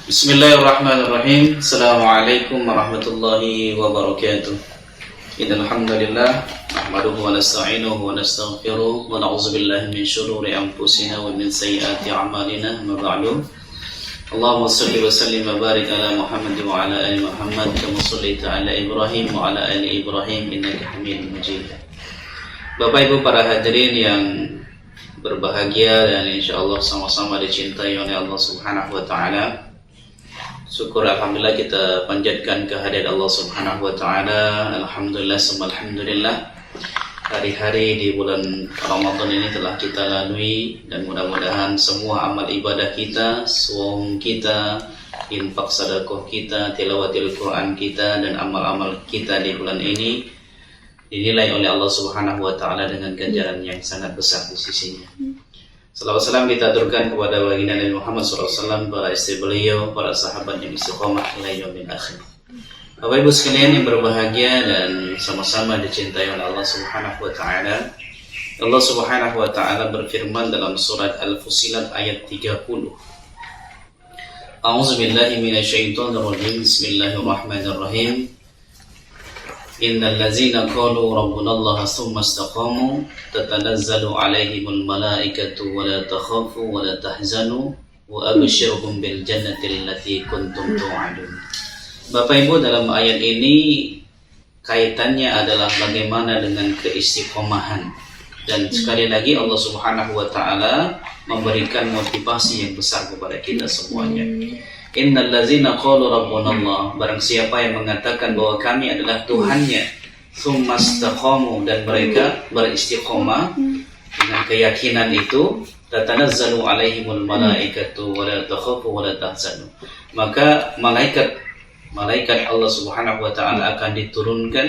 Bismillahirrahmanirrahim. Assalamualaikum warahmatullahi wabarakatuh. Innal hamdalillah nahmaduhu wa nasta'inuhu wa nastaghfiruh wa na'udzu billahi min shururi anfusina wa min sayyiati a'malina. Ma ba'du. Allahumma shalli wa sallim wa barik ala Muhammad wa ala ali Muhammad kama shallaita ala Ibrahim wa ala ali Ibrahim innaka Hamidum Majid. Bapak Ibu para hadirin yang berbahagia dan insyaallah sama-sama dicintai oleh Allah Subhanahu wa taala. Syukur alhamdulillah kita panjatkan kehadirat Allah Subhanahu wa taala. Alhamdulillah summa alhamdulillah. Hari-hari di bulan Ramadan ini telah kita lalui dan mudah-mudahan semua amal ibadah kita, saum kita, infak sedekah kita, tilawatil Quran kita dan amal-amal kita di bulan ini dinilai oleh Allah Subhanahu wa taala dengan ganjaran yang sangat besar di sisinya. Salawat salam kita aturkan kepada baginda Nabi Muhammad SAW, para istri beliau, para sahabat yang istiqomah ila yaumil akhir. Bapak Ibu sekalian yang berbahagia dan sama-sama dicintai oleh Allah Subhanahu wa taala. Allah Subhanahu wa taala berfirman dalam surat Al-Fussilat ayat 30. A'udzubillahi minasyaitonir rajim. Bismillahirrahmanirrahim. Innal ladzina qalu rabbunallaha tsumma istaqamu tatanazzalu 'alaihimul malaikatu wa la takhafu wa la tahzanu wa abshirhum bil jannati allati kuntum tu'adun. Bapak Ibu, dalam ayat ini kaitannya adalah bagaimana dengan keistiqomahan, dan sekali lagi Allah Subhanahu wa taala memberikan motivasi yang besar kepada kita semuanya. Innal ladzina qalu rabbunallah, barang siapa yang mengatakan bahwa kami adalah Tuhannya, tsumma istaqamu, dan mereka beristiqomah dengan keyakinan itu, tatanazzalu alaihimul malaikatu wa la takhafu wa la tahzanu, maka malaikat Allah Subhanahu wa taala akan diturunkan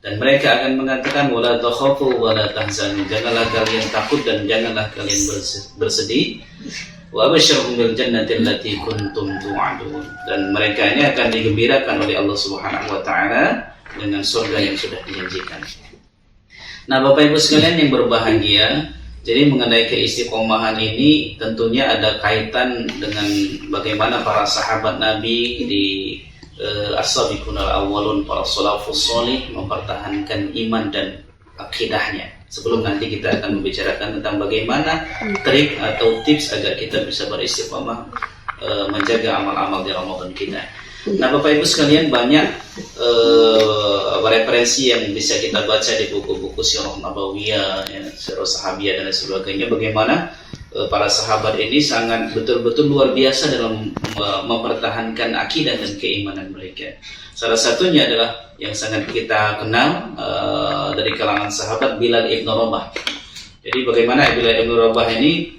dan mereka akan mengatakan wa la takhafu wa la tahzanu, janganlah kalian takut dan janganlah kalian bersedih. Wa abasyirhum bil jannati allati kuntum tu'adun, dan mereka ini akan digembirakan oleh Allah Subhanahu wa taala dengan surga yang sudah dijanjikan. Nah, Bapak Ibu sekalian yang berbahagia, jadi mengenai keistiqomahan ini tentunya ada kaitan dengan bagaimana para sahabat Nabi di as-sabiqunal awwalun, para salafus shalih mempertahankan iman dan akidahnya. Sebelum nanti kita akan membicarakan tentang bagaimana trik atau tips agar kita bisa beristiqomah menjaga amal-amal di Ramadan kita. Nah, Bapak Ibu sekalian, banyak referensi yang bisa kita baca di buku-buku sirah nabawiyah, ya, sirah sahabiyah dan sebagainya, bagaimana para sahabat ini sangat betul-betul luar biasa dalam mempertahankan akidah dan keimanan mereka. Salah satunya adalah yang sangat kita kenal dari kalangan sahabat, Bilal ibn Rabah. Jadi bagaimana Bilal ibn Rabah ini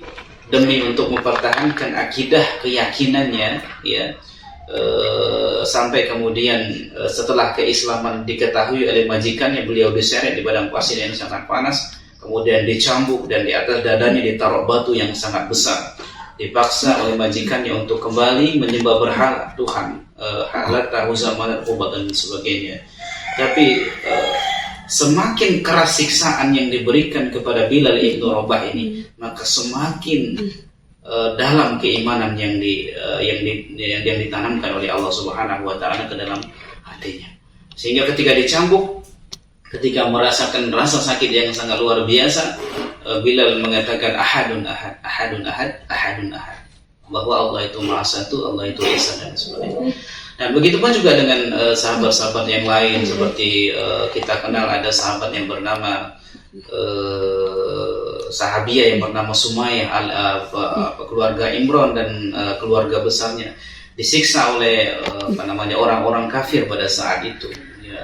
demi untuk mempertahankan akidah keyakinannya, ya, sampai kemudian setelah keislaman diketahui oleh majikannya, beliau diseret di padang pasir yang sangat panas, kemudian dicambuk dan di atas dadanya ditaruh batu yang sangat besar. Dipaksa oleh majikannya untuk kembali menyembah berhala Tuhan, Lata, Uzza, Manat, Ubat dan sebagainya. Tapi semakin keras siksaan yang diberikan kepada Bilal ibn Rabah ini, maka semakin dalam keimanan yang ditanamkan oleh Allah Subhanahu wa taala ke dalam hatinya. Sehingga ketika dicambuk, ketika merasakan rasa sakit yang sangat luar biasa, Bilal mengatakan ahadun ahad, ahadun ahad, ahadun ahad, bahwa Allah itu Maha Satu, Allah itu Esa dan sebagainya. Dan begitu pun juga dengan sahabat-sahabat yang lain, seperti kita kenal ada sahabat yang bernama sahabiah yang bernama Sumayyah, keluarga Imran dan keluarga besarnya disiksa oleh orang-orang kafir pada saat itu.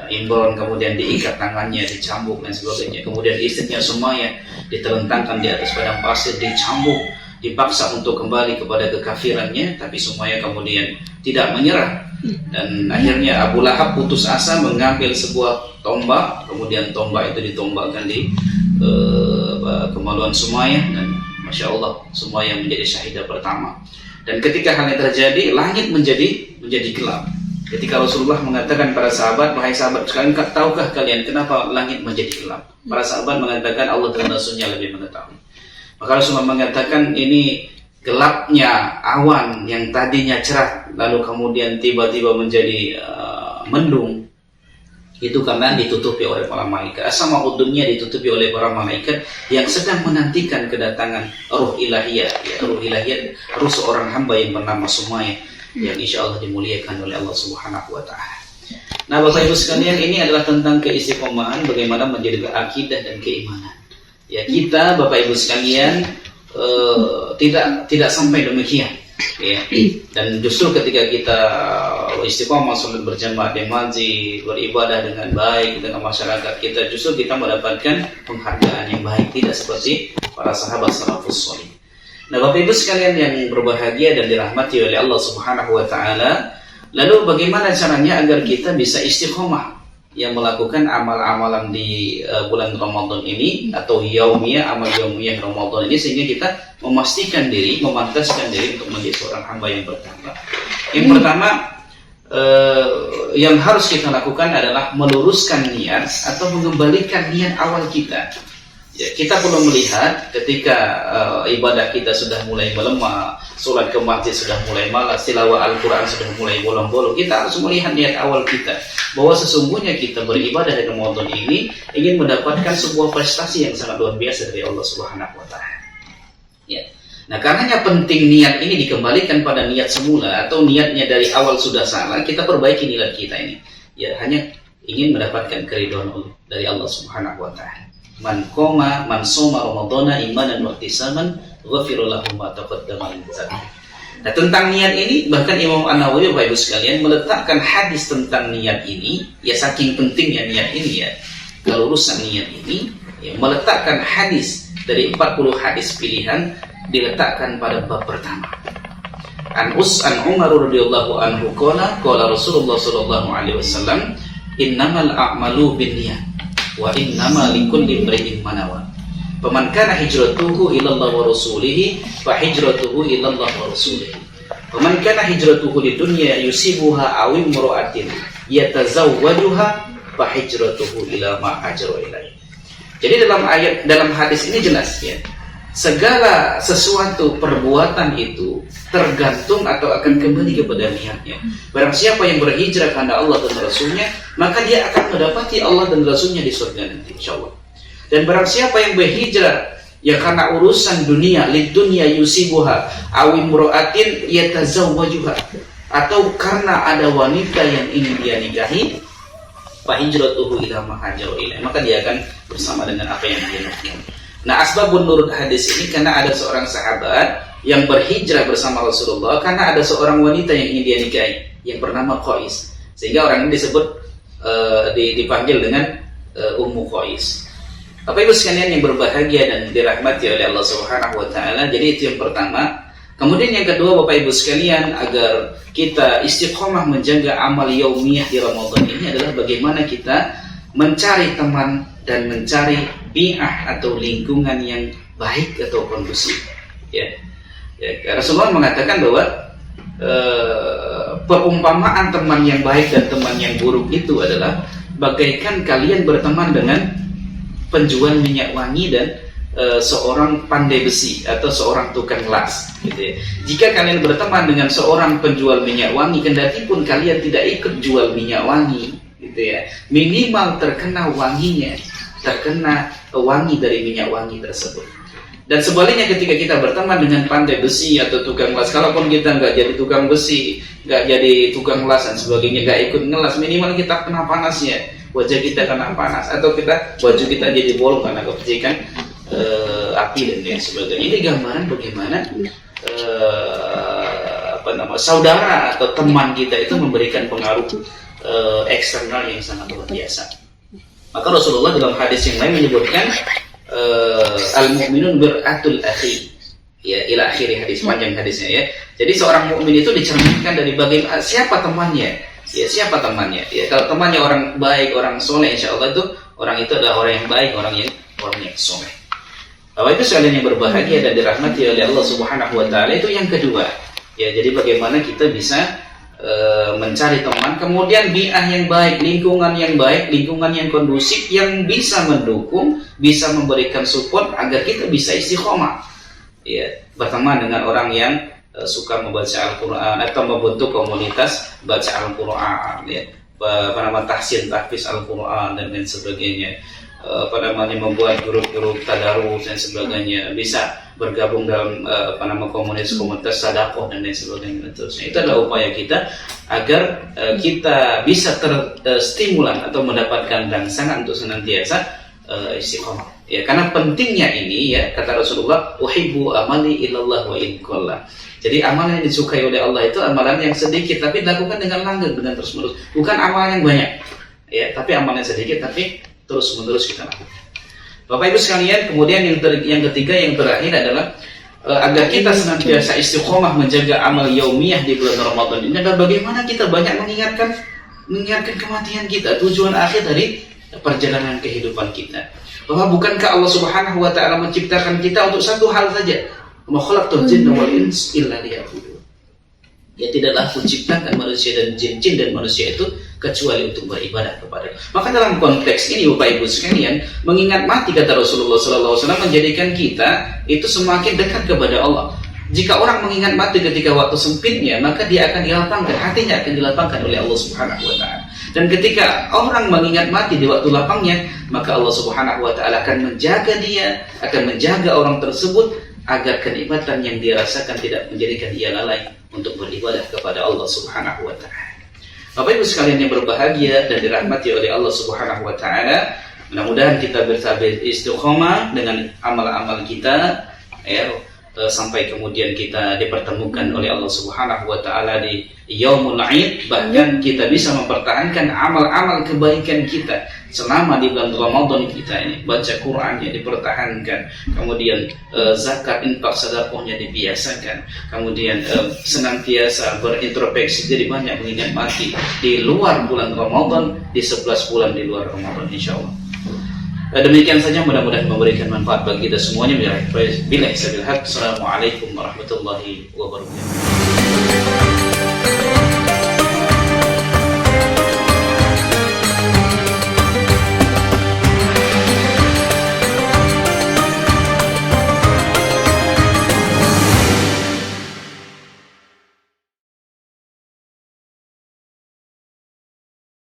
Imran kemudian diikat tangannya, dicambuk dan sebagainya. Kemudian istrinya Sumayyah ditelentangkan di atas padang pasir, dicambuk, dipaksa untuk kembali kepada kekafirannya. Tapi Sumayyah kemudian tidak menyerah, dan akhirnya Abu Lahab putus asa mengambil sebuah tombak, kemudian tombak itu ditombakkan di kemaluan Sumayyah, dan Masya Allah Sumayyah menjadi syahidah pertama. Dan ketika hal ini terjadi, langit menjadi gelap. Ketika Rasulullah mengatakan para sahabat, wahai sahabat sekalian, tahukah kalian kenapa langit menjadi gelap? Para sahabat mengatakan Allah dan Rasulnya lebih mengetahui. Maka Rasulullah mengatakan ini gelapnya awan yang tadinya cerah lalu kemudian tiba-tiba menjadi mendung, itu karena ditutupi oleh para malaikat. As-sama'ud dunya ditutupi oleh para malaikat yang sedang menantikan kedatangan ruh ilahiyah, ruh seorang hamba yang bernama Sumaya, yang insya Allah dimuliakan oleh Allah Subhanahu wa Ta'ala. Nah, Bapak Ibu sekalian, ini adalah tentang keistiqomahan, bagaimana menjaga akidah dan keimanan. Ya, kita Bapak Ibu sekalian tidak sampai demikian. Ya. Dan justru ketika kita istiqomah salat berjamaah di masjid, beribadah dengan baik dengan masyarakat kita, justru kita mendapatkan penghargaan yang baik, tidak seperti para sahabat salafus salih. Nah, Bapak Ibu sekalian yang berbahagia dan dirahmati oleh Allah Subhanahu wa Ta'ala, lalu bagaimana caranya agar kita bisa istiqomah yang melakukan amal-amalan di bulan Ramadan ini, atau amal yaumiyah Ramadan ini, sehingga kita memastikan diri, memantaskan diri untuk menjadi seorang hamba yang bertakwa. Yang pertama yang harus kita lakukan adalah meluruskan niat atau mengembalikan niat awal kita. Ya, kita perlu melihat ketika ibadah kita sudah mulai melemah, sholat ke masjid sudah mulai malas, tilawah Al-Quran sudah mulai bolong-bolong, kita harus melihat niat awal kita, bahwa sesungguhnya kita beribadah di Ramadan ini ingin mendapatkan sebuah prestasi yang sangat luar biasa dari Allah Subhanahu wa Ta'ala. Ya. Nah, karenanya penting niat ini dikembalikan pada niat semula, atau niatnya dari awal sudah salah, kita perbaiki niat kita ini. Ya, hanya ingin mendapatkan keridhaan dari Allah Subhanahu wa Ta'ala. Man soma Ramadana imanan wa ihtisaban ghufira lahu ma taqaddama min dzanbi. Nah, tentang niat ini bahkan Imam An-Nawawi, Bapak Ibu sekalian, meletakkan hadis tentang niat ini, ya saking pentingnya niat ini, ya kelurusan niat ini, ya, meletakkan hadis dari 40 hadis pilihan diletakkan pada bab pertama. An Umar radhiyallahu anhu qala Rasulullah sallallahu alaihi wasallam, innamal a'malu binniyat wa innama likulli imrin ma nawa. Faman kana hijratuhu ila Allah wa rasulih fa hijratuhu ila Allah wa rasulih. Faman kana hijratuhu lidunya yusibuha aw imra'atin yatazawwajuha fa hijratuhu ila ma hajara ilaihi. Jadi dalam hadis ini jelas, ya, segala sesuatu perbuatan itu tergantung atau akan kembali kepada niatnya. Barang siapa yang berhijrah karena Allah dan Rasulnya, maka dia akan mendapati Allah dan Rasulnya di surga nanti, insyaallah. Dan barang siapa yang berhijrah ya karena urusan dunia, lid dunya yusibuha aw imra'atin yatazawwajuha, atau karena ada wanita yang ingin dia nikahi, fa hijratuhu ila ma hajara ilaihi, maka dia akan bersama dengan apa yang dia lakukan. Nah, asbabun nurul hadis ini karena ada seorang sahabat yang berhijrah bersama Rasulullah karena ada seorang wanita yang ingin dia nikahi yang bernama Qais, sehingga orang ini disebut dipanggil dengan Ummu Qais. Bapak Ibu sekalian yang berbahagia dan dirahmati oleh Allah Subhanahu wa Ta'ala, jadi itu yang pertama. Kemudian yang kedua, Bapak Ibu sekalian, agar kita istiqomah menjaga amal yaumiyah di Ramadan ini adalah bagaimana kita mencari teman dan mencari bi'ah atau lingkungan yang baik atau kondusif. Ya, Rasulullah mengatakan bahwa perumpamaan teman yang baik dan teman yang buruk itu adalah bagaikan kalian berteman dengan penjual minyak wangi dan seorang pandai besi atau seorang tukang las, gitu ya. Jika kalian berteman dengan seorang penjual minyak wangi, kendati pun kalian tidak ikut jual minyak wangi, gitu ya, minimal terkena wanginya, terkena wangi dari minyak wangi tersebut. Dan sebaliknya, ketika kita berteman dengan pandai besi atau tukang las, kalaupun kita nggak jadi tukang besi, nggak jadi tukang las dan sebagainya, nggak ikut ngelas, minimal kita kena panasnya, wajah kita kena panas, atau baju kita jadi bolong karena kepercikan api dan lain sebagainya. Ini gambaran bagaimana saudara atau teman kita itu memberikan pengaruh eksternal yang sangat luar biasa. Maka Rasulullah dalam hadis yang lain menyebutkan al-mu'minun bir'atul akhi, ya, ila akhiri hadis, panjang hadisnya, ya. Jadi seorang mukmin itu dicerminkan dari bagaimana siapa temannya. Ya, siapa temannya? Ya, kalau temannya orang baik, orang soleh, insyaallah itu orang itu adalah orang yang baik, orang yang soleh. Bapak Ibu sekalian yang berbahagia dan dirahmati oleh Allah Subhanahu wa Ta'ala, itu yang kedua. Ya, jadi bagaimana kita bisa mencari teman, kemudian bi'ah yang baik, lingkungan yang kondusif, yang bisa mendukung, bisa memberikan support agar kita bisa istiqomah. Ya, berteman dengan orang yang suka membaca Al-Quran atau membentuk komunitas baca Al-Quran, ya, tahsin tahfiz Al-Quran dan lain sebagainya, membuat grup-grup tadarus dan sebagainya, bisa bergabung dalam komunitas sedekah dan lain sebagainya. Terusnya itu adalah upaya kita agar kita bisa terstimulan atau mendapatkan rangsangan untuk senantiasa istiqomah. Ya, karena pentingnya ini, ya, kata Rasulullah, uhibbu amali ilallah wa in qalla. Jadi amalan yang disukai oleh Allah itu amalan yang sedikit tapi dilakukan dengan langgeng, dengan terus-menerus. Bukan amalan yang banyak, ya, tapi amalan yang sedikit tapi terus-menerus kita lakukan. Bapak Ibu sekalian, kemudian yang ketiga, yang terakhir adalah agar kita senantiasa istiqomah menjaga amal yaumiyah di bulan Ramadan ini adalah bagaimana kita banyak mengingatkan kematian kita, tujuan akhir dari perjalanan kehidupan kita. Bahwa bukankah Allah Subhanahu wa taala menciptakan kita untuk satu hal saja? Ma khalaqtul jinna wal insa illa liya'budun. Ya, tidaklah aku ciptakan manusia dan jin dan manusia itu kecuali untuk beribadah kepada. Maka dalam konteks ini Bapak Ibu sekalian, mengingat mati, kata Rasulullah SAW, menjadikan kita itu semakin dekat kepada Allah. Jika orang mengingat mati ketika waktu sempitnya, maka dia akan dilapangkan, hatinya akan dilapangkan oleh Allah Subhanahu wa taala. Dan ketika orang mengingat mati di waktu lapangnya, maka Allah Subhanahu wa taala akan menjaga dia, akan menjaga orang tersebut agar kenikmatan yang dia rasakan tidak menjadikan dia lalai untuk beribadah kepada Allah Subhanahu wa taala. Bapak Ibu sekalian yang berbahagia dan dirahmati oleh Allah Subhanahu wa taala, mudah-mudahan kita bertabir istiqomah dengan amal-amal kita, ya, sampai kemudian kita dipertemukan oleh Allah Subhanahu wa taala di Yaumul Aid, bahkan kita bisa mempertahankan amal-amal kebaikan kita selama di bulan Ramadan kita ini. Baca Qur'annya dipertahankan, kemudian zakat, infak, sedekahnya dibiasakan, kemudian senantiasa berintrospeksi diri, banyak mengingat mati di luar bulan Ramadan, di 11 bulan di luar Ramadan, insyaallah. Demikian saja, mudah-mudahan memberikan manfaat bagi kita semuanya. Billahi sabil haq. Assalamualaikum warahmatullahi wabarakatuh.